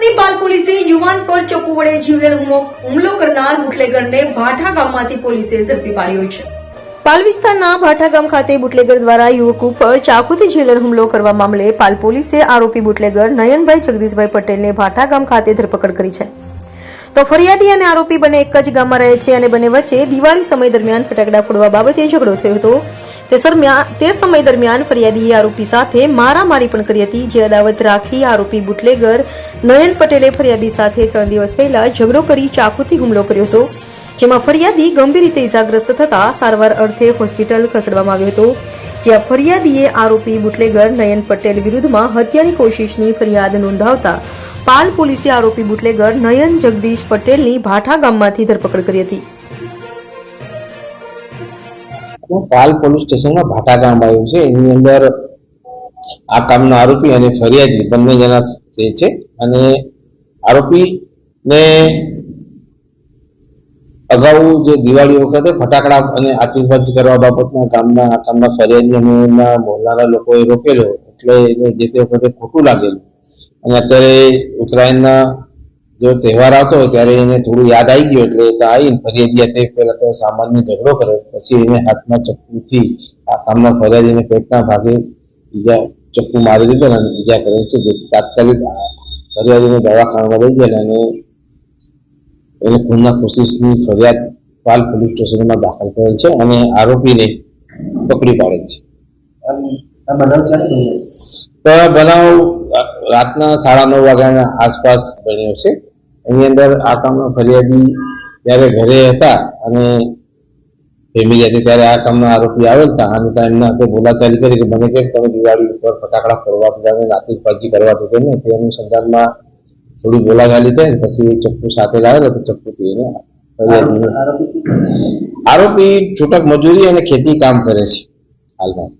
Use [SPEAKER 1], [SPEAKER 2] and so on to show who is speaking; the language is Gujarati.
[SPEAKER 1] સુરતની પાલ પોલીસે યુવાન પર ચાકુ વડે જીવલેણ હુમલો કરનાર બુટલેગરને ભાઠા ગામમાંથી પોલીસે ઝડપી પાડ્યો છે। પાલ વિસ્તારના ભાઠા ગામ ખાતે બુટલેગર દ્વારા યુવક ઉપર ચાકુથી જીવલેણ હુમલો કરવા મામલે પાલ પોલીસે આરોપી બુટલેગર નયનભાઈ જગદીશભાઈ પટેલને ભાઠા ગામ ખાતે ધરપકડ કરી છે। તો ફરિયાદી અને આરોપી બંને એક જ ગામમાં રહે છે અને બંને વચ્ચે દિવાળી સમય દરમિયાન ફટાકડા ફોડવા બાબતે ઝઘડો થયો હતો। તે સમય દરમિયાન ફરિયાદીએ આરોપી સાથે મારામારી પણ કરી હતી, જે અદાવત રાખી આરોપી બુટલેગર નયન પટેલે ફરિયાદી સાથે 3 દિવસ પહેલા ઝઘડો કરી ચાકુથી હુમલો કર્યો હતો, જેમાં ફરિયાદી ગંભીર રીતે ઇજાગ્રસ્ત થતા સારવાર અર્થે હોસ્પિટલ ખસેડવામાં આવ્યો હતો, જ્યાં ફરિયાદીએ આરોપી બુટલેગર નયન પટેલ વિરુદ્ધમાં હત્યાની કોશિશની ફરિયાદ નોંધાવતા પાલ પોલીસે આરોપી બુટલેગર નયન જગદીશ પટેલની ભાઠા ગામમાંથી ધરપકડ કરી હતી।
[SPEAKER 2] પાલ પોલીસ સ્ટેશનમાં ભાઠા ગામ આવ્યું છે। એની અંદર આ કામનો આરોપી અને ફરિયાદી બંને જણા છે અને આરોપીને અગાઉ જે દિવાળી વખતે ફટાકડા અને આતિશબાજી કરવા બાબતમાં કામના ફરિયાદી અને એમના મોહલ્લાના લોકોએ રોકેલો, એટલે એને જે તે વખતે ખોટું લાગેલું અને અત્યારે ઉત્તરાયણના જો તહેવાર આવતો હોય ત્યારે એને થોડું યાદ આવી ગયું, એટલે તો આવીને ફરિયાદી તે પહેલા તો સામાન્ય ઝઘડો કર્યો, પછી એને હાથમાં ચપ્પુથી આ કામના ફરિયાદીને પેટના ભાગે ચપ્પુ મારી દીધો અને ઈજા કરેલ છે, જેથી તાત્કાલિક ફરિયાદીને દવાખાનામાં લઈ ગયા અને એને ખૂનના કોશિશની ફરિયાદ પાલ પોલીસ સ્ટેશનમાં દાખલ કરેલ છે અને આરોપીને પકડી પાડેલ છે। બનાવ રાતના 9:30 વાગ્યાના આસપાસ બન્યો છે। એની અંદર આ કામના ફરિયાદી જયારે ઘરે હતા અને ફેમિલી હતી ત્યારે આ કામના આરોપી આવેલ હતા અને એમના હાથે બોલાચાલી કરી કે મને કેમ તમે દિવાળી ઉપર ફટાકડા ફોડવા દીધા અને આતિશબાજી કરવા દીધી ને, તે અનુસંધાનમાં થોડી બોલાચાલી થઈ, પછી ચપ્પુ સાથે લાવેલો તો ચપ્પુથી એને આરોપી છૂટક મજૂરી અને ખેતી કામ કરે છે હાલમાં।